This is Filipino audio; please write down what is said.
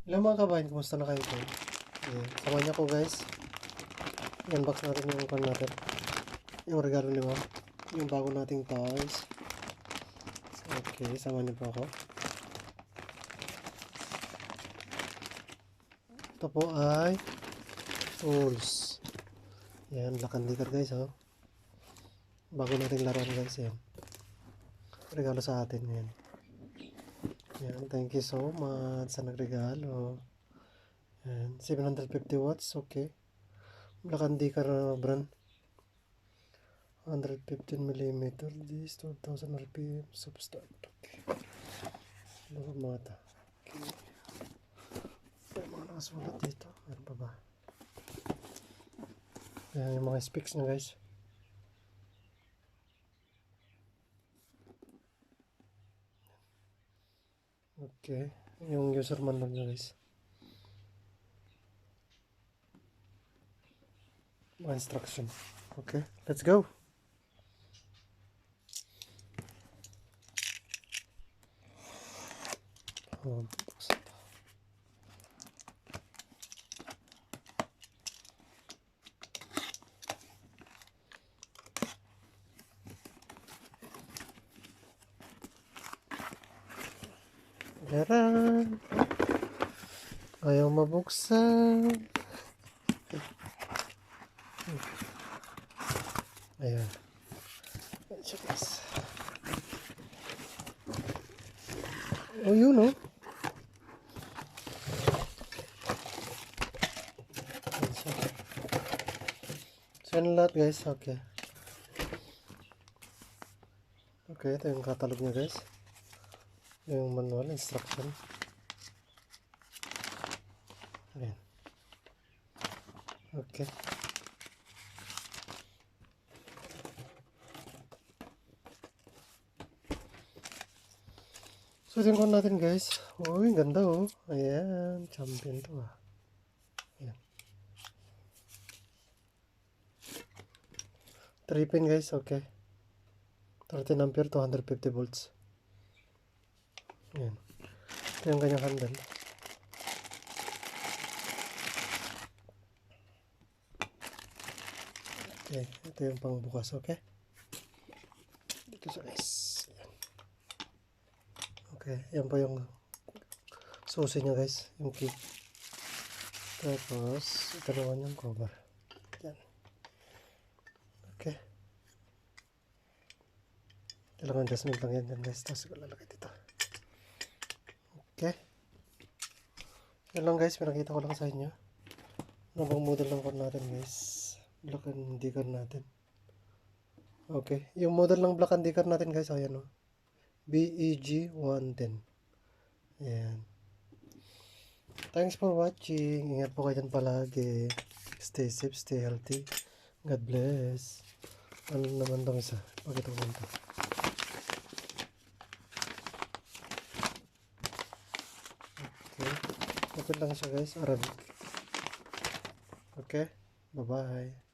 Hello mga kabayan, kumusta na kayo po? Samahan niyo ko guys. I-unbox natin yung pan natin. Yung regalo ni Ma'am. Yung bago nating toys. Okay, samahan niyo po ako. Ito po ay tools. Yan, BLACK+DECKER guys, oh. Bago nating laruan guys, yan. Regalo sa atin, yan. Yan, thank you so much sa nagregalo. Yan, 750 watts, okay. BLACK+DECKER brand. 115mm, this 2000 RPM, substart. Okay. Ano mga ito? Okay. May mga nakasulat dito. Meron pa ba? Yan yung mga specs niya guys. Okay. Yung user manual niya guys. Mga instruction. Okay. Let's go. Oh, Meron. Ayaw mabuksan. Ayan. Oh, yun oh. So, yun lahat guys. Okay. Okay, ito yung catalog niya guys. Yung manual instruction. Ayan. Okay. So, tingnan natin guys. Oh, yung ganda oh. Ayan. Champion to ah. Ayan. 3 pin guys. Okay. 13 ampere, 250 volts. Ayan. Ito yung kanyang handle. Okay. Ito yung pangbukas. Okay. Dito sa guys. Okay, yan po yung susi niya guys, yung key. Tapos, ito naman yung cover. Yan. Okay. Kailangan adjustment lang yan guys. Tapos ko lalagay dito. Okay. Yan lang guys, pinakita ko lang sa inyo. Ano bang model ng car natin guys? BLACK+DECKER natin. Okay, yung model ng BLACK+DECKER natin guys, ayan o. BEG110. Ayan. Thanks for watching. Ingat po kayo dyan palagi. Stay safe, stay healthy. God bless. Ano naman itong isa? Pakita ko ito. Okay. Open lang siya guys. Arabic. Okay. Bye-bye.